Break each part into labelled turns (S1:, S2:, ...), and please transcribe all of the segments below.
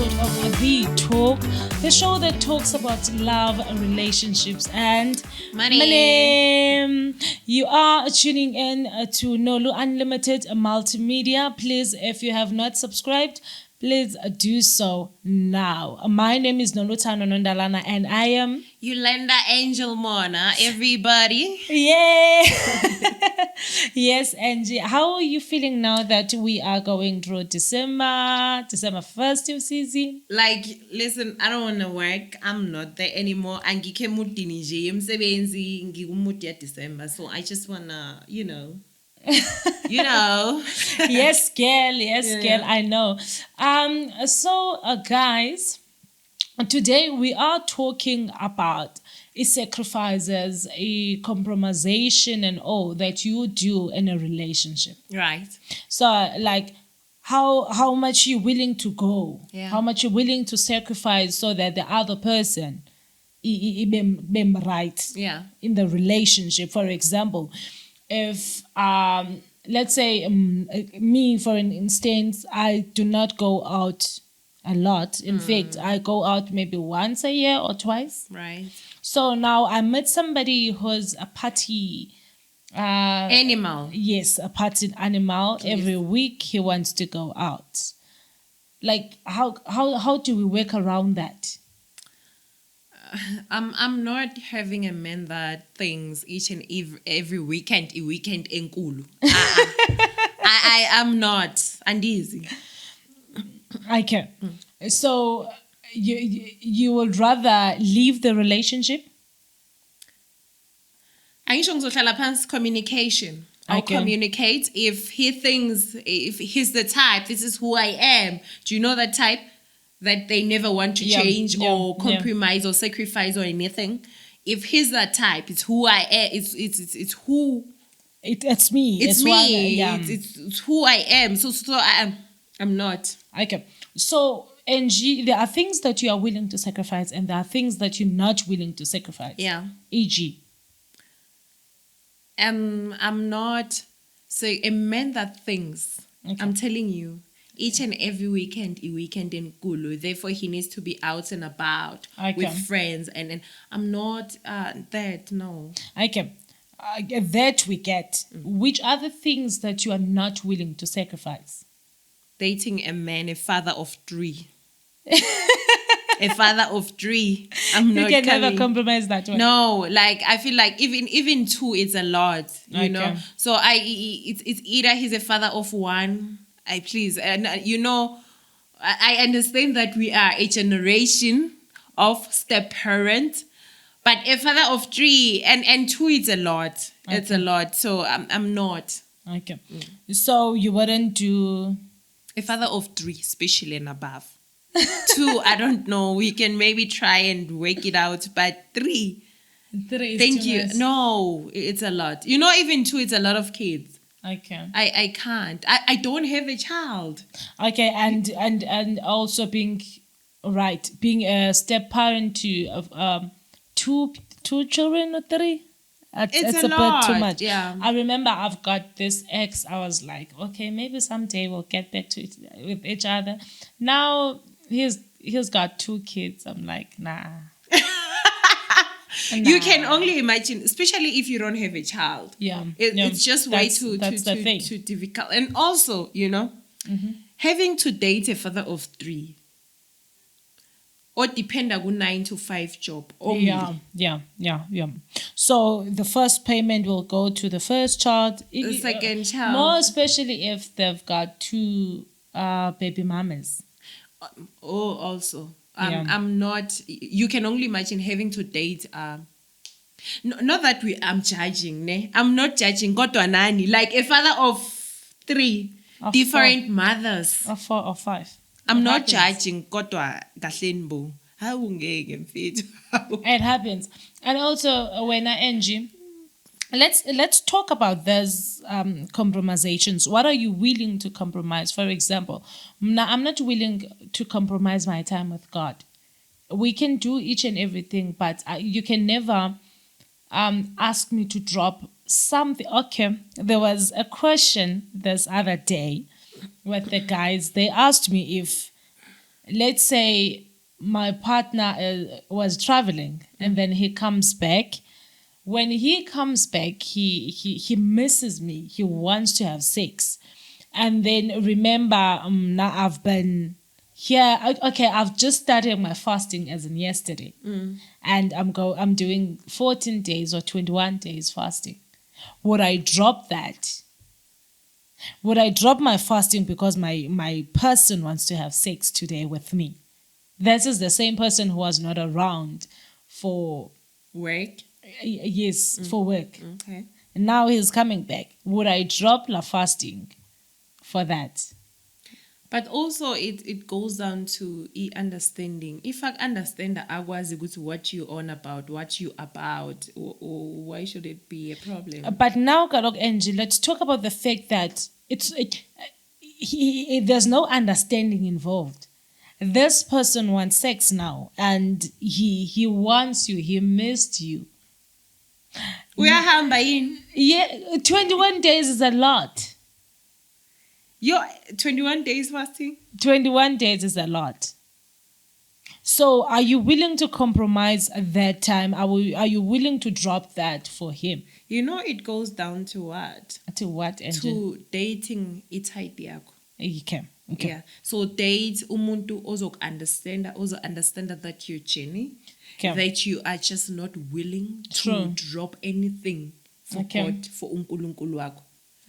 S1: episode of The Talk, the show that talks about love, relationships, and money. You are tuning in to Nolu Unlimited Multimedia. Please, if you have not subscribed, please do so now. My name is Noluthando Nondalana, and I am
S2: Yolanda Angel Mona, everybody.
S1: Yeah. Yes, Angie. How are you feeling now that we are going through December 1st season?
S2: Like, listen, I don't want to work. I'm not there anymore. Angike mudini nje emsebenzi ngikumuthi ya December. So I just want to, you know.
S1: Yes, girl. Yes, girl. I know. So, guys, today we are talking about sacrifices, a compromisation, and all that you do in a relationship.
S2: Right.
S1: So, like, how much you're willing to go, how much you're willing to sacrifice so that the other person be right in the relationship. For example, if let's say me, for an instance, I do not go out a lot. In fact, I go out maybe once a year or twice.
S2: Right.
S1: So now I met somebody who's a party
S2: animal.
S1: Yes, a party animal. Yes. Every week he wants to go out. Like, how do we work around that?
S2: I'm not having a man that thinks each and every weekend enkulu. I am not, and easy.
S1: Okay. So you would rather leave the relationship?
S2: Angisho ngizohlala phansi communication. I'll communicate if he thinks, if he's the type, this is who I am. Do you know that type? That they never want to change or compromise or sacrifice or anything. If he's that type, it's who I am. It's who.
S1: It's me.
S2: It's me. It's who I am. So I'm not.
S1: Okay. So, Angie, there are things that you are willing to sacrifice, and there are things that you're not willing to sacrifice.
S2: Yeah.
S1: E.g.
S2: I'm not. So a man that thinks. Okay. I'm telling you. Each and every weekend in Kulu. Therefore, he needs to be out and about with friends. And I'm not that, no.
S1: Okay. That we get. Which are the things that you are not willing to sacrifice?
S2: Dating a man, a father of 3. A father of 3. I'm not.
S1: You can never compromise that one.
S2: No, like I feel like even 2 is a lot, you know. So it's either he's a father of 1. I understand that we are a generation of step parent, but a father of 3 and 2, it's a lot. Okay. It's a lot. So I'm not.
S1: Okay. So you wouldn't do
S2: a father of 3, especially and above. 2, I don't know. We can maybe try and work it out, but 3.
S1: 3 is
S2: thank
S1: too
S2: you.
S1: much.
S2: No, it's a lot. You know, even 2, it's a lot of kids.
S1: Okay.
S2: I can't. I don't have a child.
S1: Okay, and also being a step parent to two children or 3. It's a bit too much.
S2: Yeah.
S1: I remember I've got this ex. I was like, okay, maybe someday we'll get back to with each other. Now he's got 2 kids. I'm like, nah.
S2: You can only imagine, especially if you don't have a child.
S1: Yeah.
S2: It's just way too difficult. And also, you know, having to date a father of 3 or depend on a 9 to 5 job only.
S1: Yeah. So the first payment will go to the first child.
S2: The second child.
S1: More especially if they've got 2 baby mamas.
S2: Also. I'm not. You can only imagine having to date. Not that I'm judging, ne? I'm not judging. Kodwa nani, like a father of 3 different mothers.
S1: Or 4 or 5.
S2: I'm not judging. Kodwa kahlenbo. How ungeke mfethu?
S1: It happens, and also when Angie. Let's talk about those compromisations. What are you willing to compromise? For example, I'm not willing to compromise my time with God. We can do each and everything, but you can never ask me to drop something. Okay, there was a question this other day with the guys. They asked me if let's say my partner was traveling and then he comes back. When he comes back, he misses me. He wants to have sex. And then remember, now I've been here. Okay, I've just started my fasting as in yesterday. And I'm doing 14 days or 21 days fasting. Would I drop that? Would I drop my fasting because my person wants to have sex today with me? This is the same person who was not around for
S2: work.
S1: Yes, for work.
S2: Okay.
S1: And now he's coming back. Would I drop la fasting for that?
S2: But also it goes down to understanding. If I understand what you on about, what you about, or why should it be a problem?
S1: But now, Karok Angie, let's talk about the fact that there's no understanding involved. This person wants sex now, and he wants you. He missed you.
S2: We are hambayin.
S1: Yeah, 21 days is a lot.
S2: Your 21 days fasting?
S1: 21 days is a lot. So are you willing to compromise at that time? Are you willing to drop that for him?
S2: You know, it goes down to what?
S1: To what?
S2: To dating type yakho.
S1: You can. Okay.
S2: Yeah. So date umuntu ozo understand that you're Jenny. Okay. That you are just not willing to drop anything for God, for unkulunkulu wakho.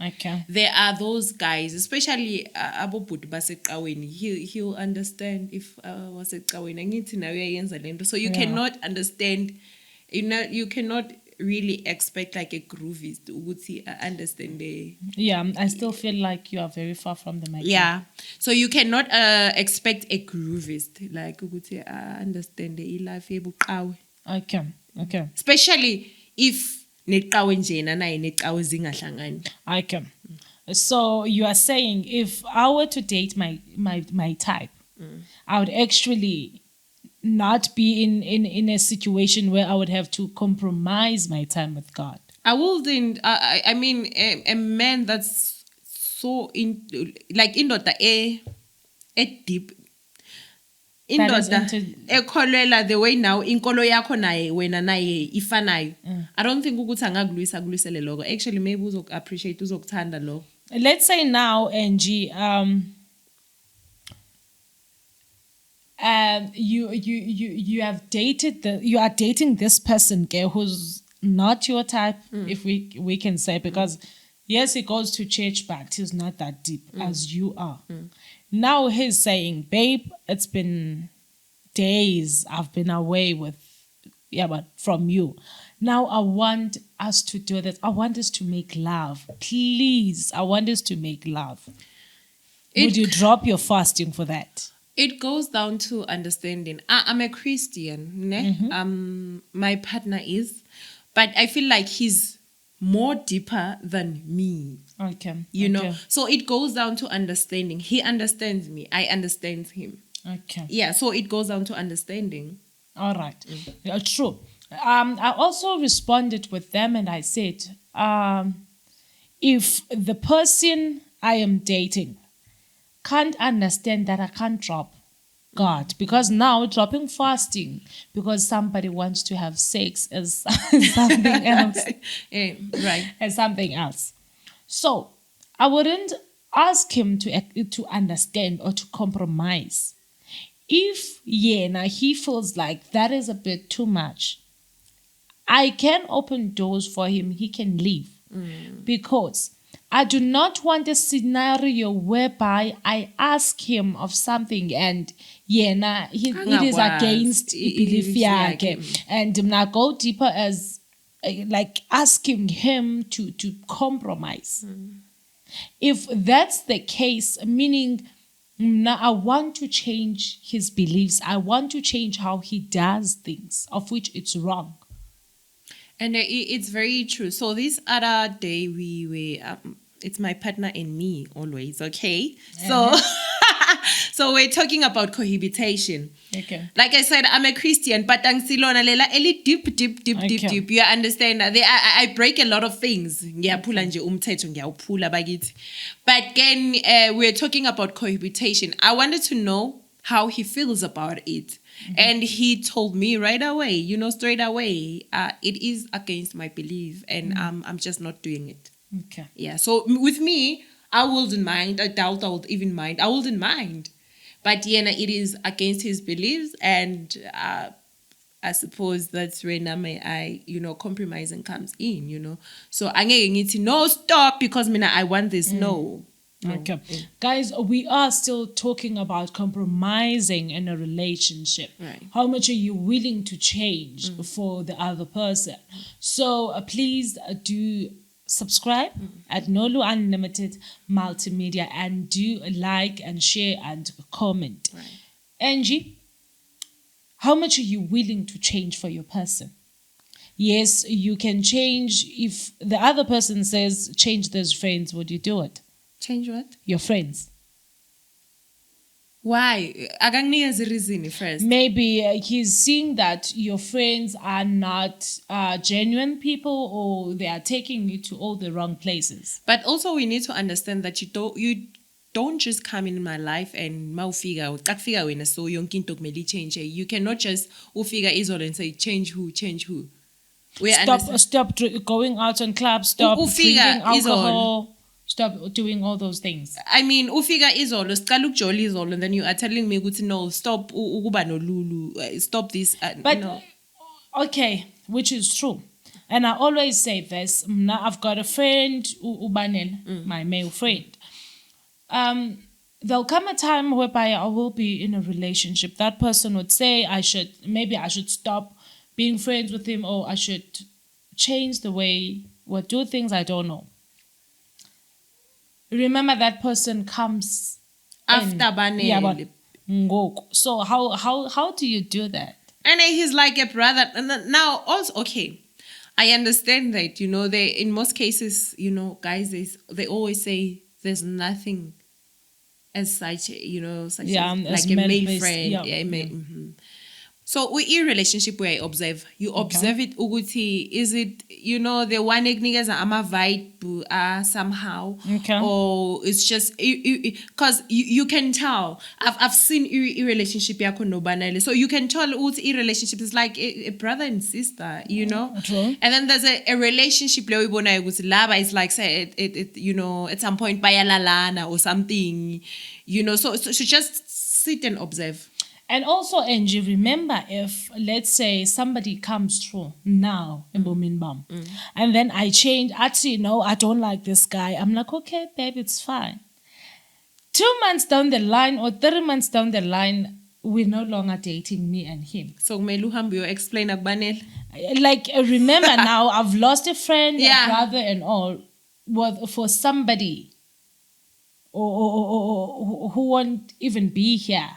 S1: Okay.
S2: There are those guys, especially abobhuti baseqaweni. He'll understand if waseqaweni angithi nawe uyayenza lento. So you cannot understand. You cannot really expect like a groovist ukuthi understand the.
S1: Yeah, I still feel like you are very far from the mic.
S2: Yeah, so you cannot expect a groovist like ukuthi understand the life ebuqawe.
S1: Okay.
S2: Especially if neqawe njena naye neqawe zingahlangani.
S1: Okay. So you are saying if I were to date my type, I would actually not be in a situation where I would have to compromise my time with God.
S2: I wouldn't. I mean, a man that's so indoda deep. Indoda ekholelwa the way now inkolo yakho naye wena naye ifanayo. I don't think ukuthi angakulisele lokho. Actually, maybe uzok appreciate uzokuthanda lokho.
S1: Let's say now, Angie, you have dated you are dating this person, okay, who's not your type, if we can say, because yes, he goes to church, but he's not that deep as you are. Now he's saying, babe, it's been days I've been away from you. Now I want us to do this. I want us to make love. Please, I want us to make love. Would you drop your fasting for that?
S2: It goes down to understanding. I'm a Christian. My partner is. But I feel like he's more deeper than me.
S1: Okay.
S2: You know? So it goes down to understanding. He understands me. I understand him.
S1: Okay.
S2: Yeah, so it goes down to understanding.
S1: All right. True. I also responded with them and I said, if the person I am dating can't understand that I can't drop God, because now dropping fasting because somebody wants to have sex is something else.
S2: Right.
S1: As something else. So I wouldn't ask him to understand or to compromise. If he feels like that is a bit too much, I can open doors for him. He can leave. Because I do not want a scenario whereby I ask him of something and it is against belief yakhe, and now go deeper as like asking him to compromise. If that's the case, meaning now I want to change his beliefs, I want to change how he does things, of which it's wrong.
S2: And it's very true. So this other day we were, it's my partner and me always, okay? So so we're talking about cohabitation.
S1: Okay.
S2: Like I said, I'm a Christian, but angsilona lela eli deep. You understand that I break a lot of things. Ngiyaphula nje umthetho ngiyawuphula bakithi. But then we're talking about cohabitation. I wanted to know how he feels about it. And he told me right away, straight away, it is against my belief, and I'm just not doing it.
S1: Okay.
S2: Yeah. So with me, I wouldn't mind. I doubt I would even mind. I wouldn't mind. But it is against his beliefs, and I suppose that's where compromising comes in, So I'm going to no, stop, because I want this. No.
S1: Okay. Guys, we are still talking about compromising in a relationship.
S2: Right.
S1: How much are you willing to change for the other person? So please do subscribe at Nolu Unlimited Multimedia, and do like and share and comment.
S2: Right.
S1: Angie, how much are you willing to change for your person? Yes, you can change. If the other person says change those friends, would you do it?
S2: Change what?
S1: Your friends.
S2: Why? As a reason first.
S1: Maybe he's seeing that your friends are not genuine people, or they are taking you to all the wrong places.
S2: But also we need to understand that you don't just come in my life and figure when so change. You cannot just figure Israel and say change who.
S1: Stop going out on clubs. Stop drinking alcohol. Stop doing all those things.
S2: I mean, ufiga izolo, sqala ukujoli izolo, and then you are telling me no, stop ukuba nolulu, stop this.
S1: But no. Okay, which is true. And I always say this. Now I've got a friend, Ubanel, my male friend. There'll come a time whereby I will be in a relationship. That person would say I should stop being friends with him, or I should change the way we do things. I don't know. Remember, that person comes
S2: after Banel.
S1: So how do you do that?
S2: And he's like a brother. And now also, okay, I understand that, they in most cases, guys, they always say there's nothing as such, such like a male friend. So we in relationship where I observe. You observe it, Uguti. Is it, the one niggas ama vibe somehow?
S1: Okay.
S2: Or it's just because you can tell. I've seen a relationship yako no banale. So you can tell a relationship is like a brother and sister,
S1: True.
S2: And then there's a relationship where lava is like say it at some point by Nondalana or something, So just sit and observe.
S1: And also, Angie, remember, if, let's say, somebody comes through now, and then I change, actually, no, I don't like this guy. I'm like, okay, babe, it's fine. 2 months down the line or 3 months down the line, we're no longer dating, me and him.
S2: So, Noluthando, explain Agbanel.
S1: Like, remember now, I've lost a friend, a brother and all, for somebody or who won't even be here.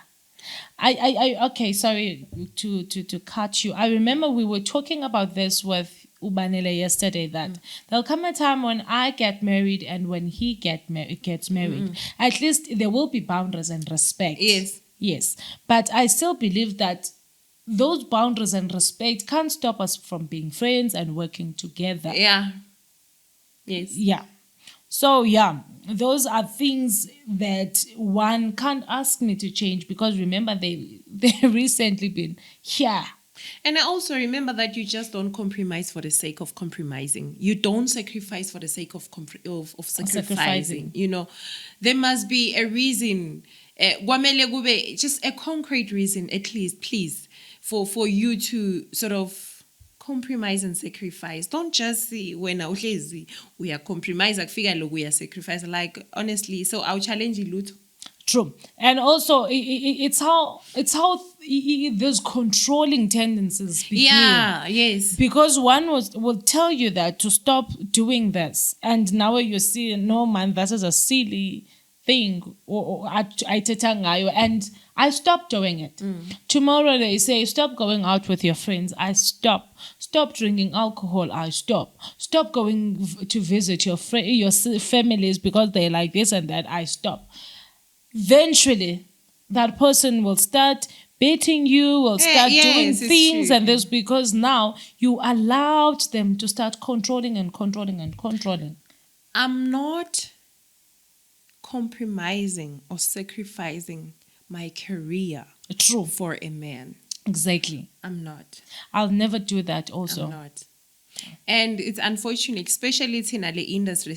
S1: Okay, sorry to cut you. I remember we were talking about this with Ubanele yesterday, that there'll come a time when I get married and when he gets married. At least there will be boundaries and respect. Yes. But I still believe that those boundaries and respect can't stop us from being friends and working together.
S2: Yeah. Yes.
S1: Yeah. So, those are things that one can't ask me to change, because remember, they've recently been here.
S2: And I also remember that you just don't compromise for the sake of compromising. You don't sacrifice for the sake of sacrificing. There must be a reason, just a concrete reason, at least, please, for you to sort of compromise and sacrifice. Don't just see when we are compromise, we are sacrifice. Like, honestly, so I'll challenge you, Luto.
S1: True. And also it's how those controlling tendencies begin.
S2: Yeah, yes.
S1: Because one will tell you that to stop doing this, and now you see, no man, this is a silly thing, or and I stop doing it. Tomorrow they say, stop going out with your friends. I stop. Stop drinking alcohol. I stop. Stop going to visit your families because they're like this and that. I stop. Eventually, that person will start beating you, will start doing things, and this because now you allowed them to start controlling and controlling and controlling.
S2: I'm not compromising or sacrificing my career for a man.
S1: Exactly.
S2: I'm not.
S1: I'll never do that also.
S2: I'm not. And it's unfortunate, especially in the industry,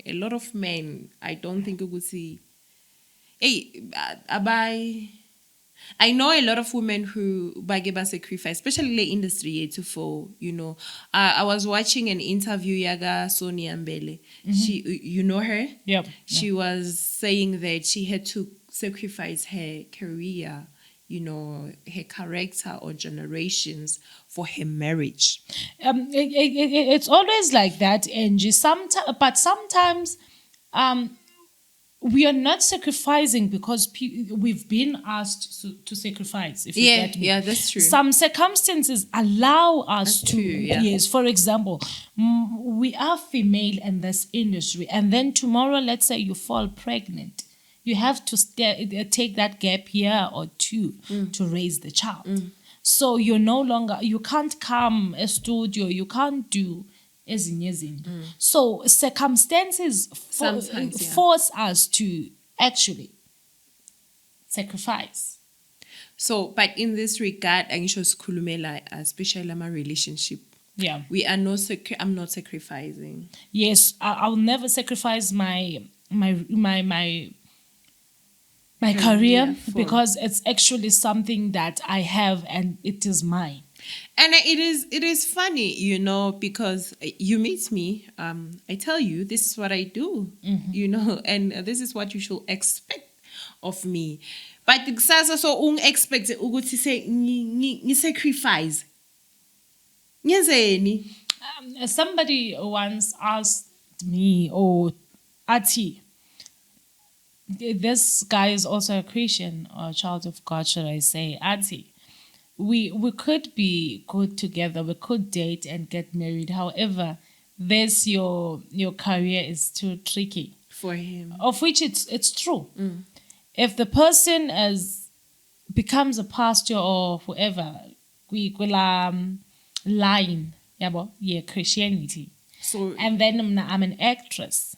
S2: a lot of men, I don't think you could see. Hey, I know a lot of women who bageba sacrifice, especially the industry for, I was watching an interview Yaga Sonia Mbele. She, you know her?
S1: Yep.
S2: She was saying that she had to sacrifice her career, her character or generations for her marriage.
S1: It's always like that, Angie. But sometimes we are not sacrificing because we've been asked to sacrifice. If you get me.
S2: Yeah, that's true.
S1: Some circumstances allow us to. Yes, for example, we are female in this industry, and then tomorrow, let's say you fall pregnant. You have to take that gap year or two to raise the child. So you can't come a studio, you can't do ezinye izinto. So circumstances force us to actually sacrifice.
S2: So, but in this regard, especially my relationship.
S1: Yeah.
S2: I'm not sacrificing.
S1: Yes, I'll never sacrifice my career because it's actually something that I have and it is mine.
S2: And it is funny, because you meet me, I tell you, this is what I do, and this is what you should expect of me. But kusasa so expect ukuthi say sacrifice.
S1: Somebody once asked me, Ati, this guy is also a Christian or a child of God, should I say, Ati. We could be good together, we could date and get married. However, your career is too tricky
S2: for him.
S1: Of which it's true. If the person becomes a pastor or whoever, we line, Christianity.
S2: So
S1: and then I'm an actress.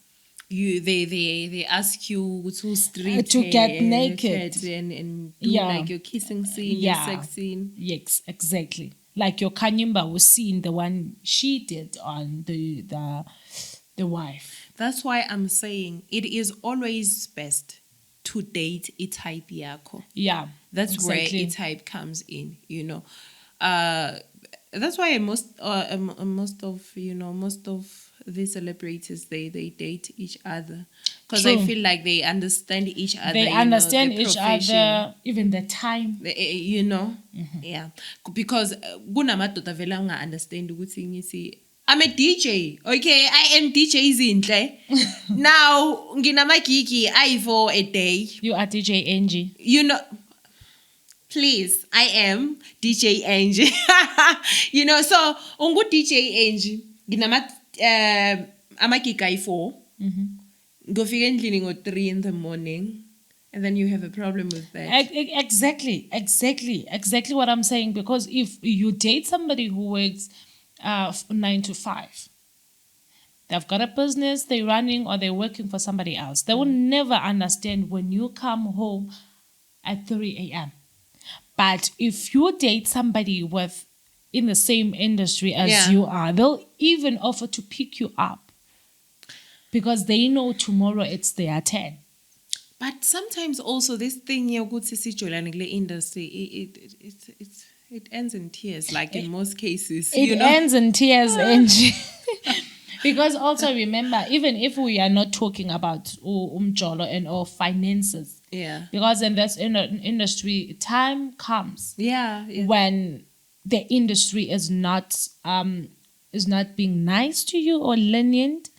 S2: They ask you
S1: to get naked
S2: and do like your kissing scene, your sex scene.
S1: Yes, exactly. Like your Kanyumba was seen, the one she did on the wife.
S2: That's why I'm saying it is always best to date a type yako.
S1: Yeah,
S2: that's exactly where a type comes in. That's why most of these celebrities they date each other because I feel like they understand each other.
S1: They understand each other, even the time.
S2: Yeah, because kunamadoda vele understand ukuthi ngithi I'm a DJ. Okay, I am DJ Zinhle. Now nginamagigi I for a day.
S1: You are DJ Angie.
S2: Please, I am DJ Angie. So ungu DJ Angie. Amagigi I 4. Go figure endlini ngo 3 in the morning. And then you have a problem with that.
S1: Exactly what I'm saying. Because if you date somebody who works 9 to 5, they've got a business, they're running, or they're working for somebody else. They will never understand when you come home at 3 a.m. But if you date somebody in the same industry as you are, they'll even offer to pick you up because they know tomorrow it's their turn.
S2: But sometimes also this thing in the industry, it ends in tears, like in most cases.
S1: It ends in tears, Angie. Because also remember, even if we are not talking about umjolo or finances, because in this industry, time comes when the industry is not being nice to you or lenient.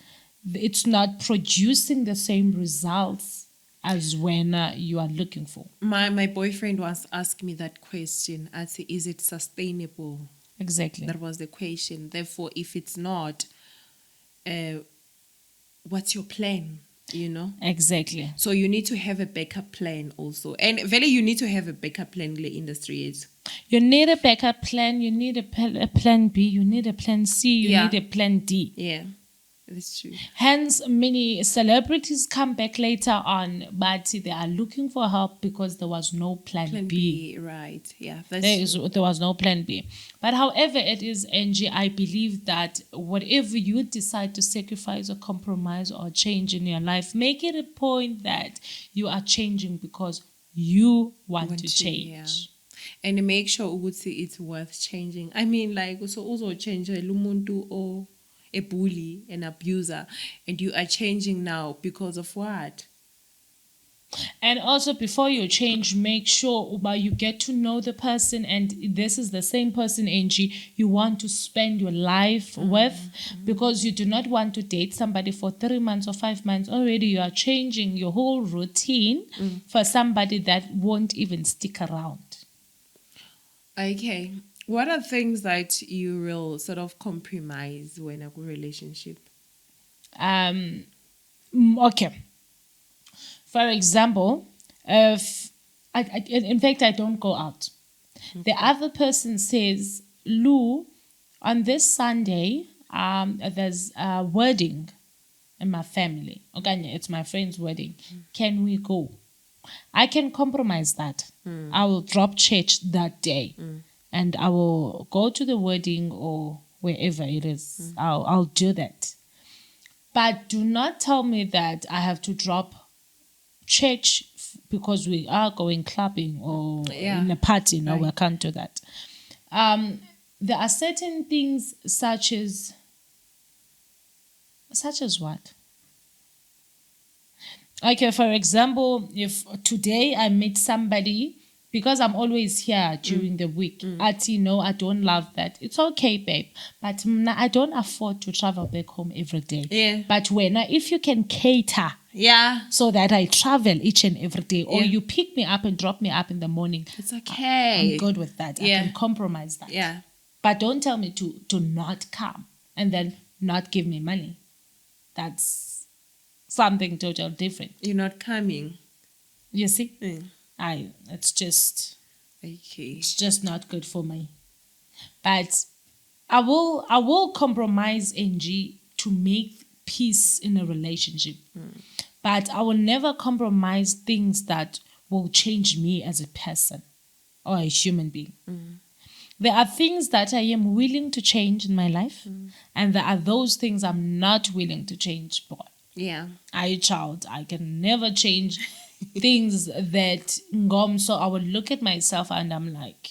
S1: It's not producing the same results as when you are looking for.
S2: My boyfriend once asked me that question. I said, is it sustainable?
S1: Exactly.
S2: That was the question. Therefore, if it's not, what's your plan?
S1: Exactly.
S2: So you need to have a backup plan also. And really, you need to have a backup plan in the industry.
S1: You need a backup plan. You need a plan B. You need a plan C. You need a plan D.
S2: Yeah. That's true.
S1: Hence, many celebrities come back later on, but they are looking for help because there was no plan B.
S2: Right. Yeah, there
S1: was no plan B. But however it is, Angie, I believe that whatever you decide to sacrifice or compromise or change in your life, make it a point that you are changing because you want to change.
S2: Yeah. And make sure it's worth changing. I mean, like, so also change umuntu or a bully, an abuser, and you are changing now because of what?
S1: And also, before you change, make sure you get to know the person, and this is the same person, Angie, you want to spend your life with, because you do not want to date somebody for 3 months or 5 months. Already you are changing your whole routine for somebody that won't even stick around.
S2: Okay. What are things that you will sort of compromise when a good relationship?
S1: Okay. For example, if in fact I don't go out, the other person says, Lou, on this Sunday, there's a wedding in my family. Okay, it's my friend's wedding. Can we go? I can compromise that. I will drop church that day. And I will go to the wedding or wherever it is. I'll do that. But do not tell me that I have to drop church because we are going clubbing or in a party. No, we can't do that. There are certain things such as what? Okay, for example, if today I meet somebody, because I'm always here during the week, I don't love that. It's okay, babe. But I don't afford to travel back home every day.
S2: Yeah.
S1: But if you can cater so that I travel each and every day, or you pick me up and drop me up in the morning,
S2: it's okay.
S1: I'm good with that. I can compromise that.
S2: Yeah.
S1: But don't tell me to not come and then not give me money. That's something totally different.
S2: You're not coming.
S1: You see? It's just not good for me. But I will compromise, Angie, to make peace in a relationship. But I will never compromise things that will change me as a person or a human being. There are things that I am willing to change in my life, and there are those things I'm not willing to change, boy.
S2: Yeah.
S1: I can never change things that so I will look at myself and I'm like,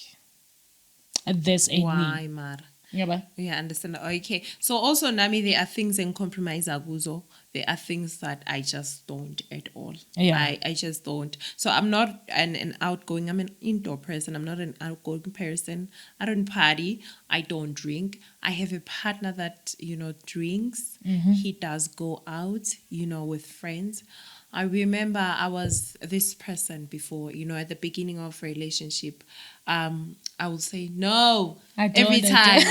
S1: this ain't
S2: why,
S1: me.
S2: Mar?
S1: Yeah,
S2: understand. Okay. So also, Nami, there are things in compromise aguzo. There are things that I just don't at all.
S1: Yeah.
S2: I just don't. So I'm not an outgoing, I'm an indoor person. I'm not an outgoing person. I don't party. I don't drink. I have a partner that, drinks. He does go out, with friends. I remember I was this person before, at the beginning of a relationship. I would say no every time.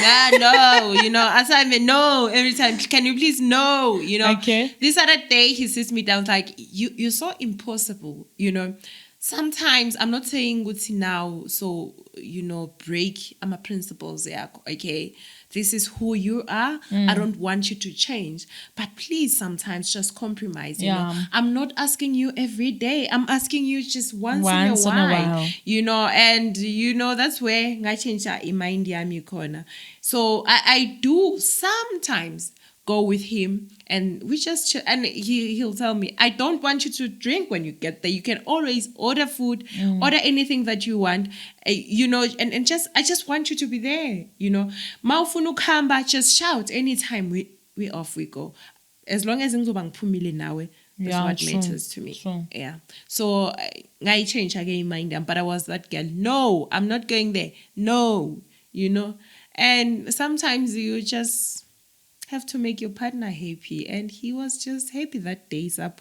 S2: No, assignment, no, every time. Can you please no,
S1: Okay.
S2: This other day he sits me down like, you're so impossible, Sometimes I'm not saying what's now, so break my principles, okay? This is who you are. I don't want you to change. But please sometimes just compromise, I'm not asking you every day. I'm asking you just once in a while. And that's where I change in mind yami corner. So I do sometimes go with him and we just and he'll tell me, I don't want you to drink when you get there. You can always order food, order anything that you want, and just I just want you to be there, Maufunu kamba, just shout anytime we off we go. As long as ngizobang phumile nawe, that's what matters to me.
S1: True.
S2: Yeah. So I change again mind, but I was that girl. No, I'm not going there. No, and sometimes you just have to make your partner happy, and he was just happy that day. So,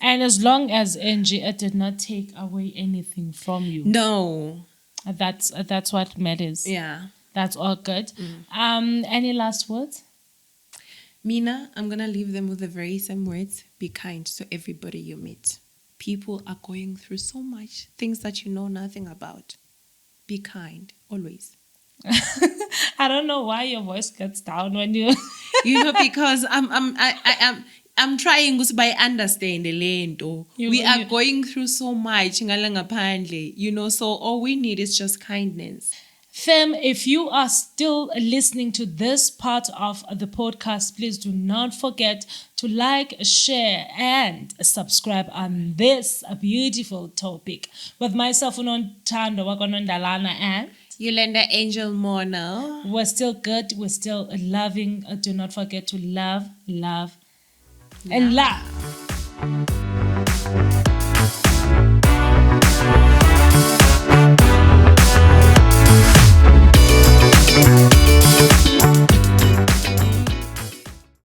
S1: and as long as Angie, it did not take away anything from you.
S2: No,
S1: that's what matters.
S2: Yeah,
S1: that's all good. Any last words?
S2: Mina, I'm gonna leave them with the very same words. Be kind to everybody you meet. People are going through so much things that you know nothing about. Be kind always.
S1: I don't know why your voice gets down when you
S2: because I'm trying to understand the lento. We are going through so much, so all we need is just kindness.
S1: Fam, if you are still listening to this part of the podcast, please do not forget to like, share, and subscribe on this beautiful topic. With myself, Noluthando, Nondalana, and
S2: Yolanda Angel Mono.
S1: We're still good. We're still loving. Do not forget to love, and love.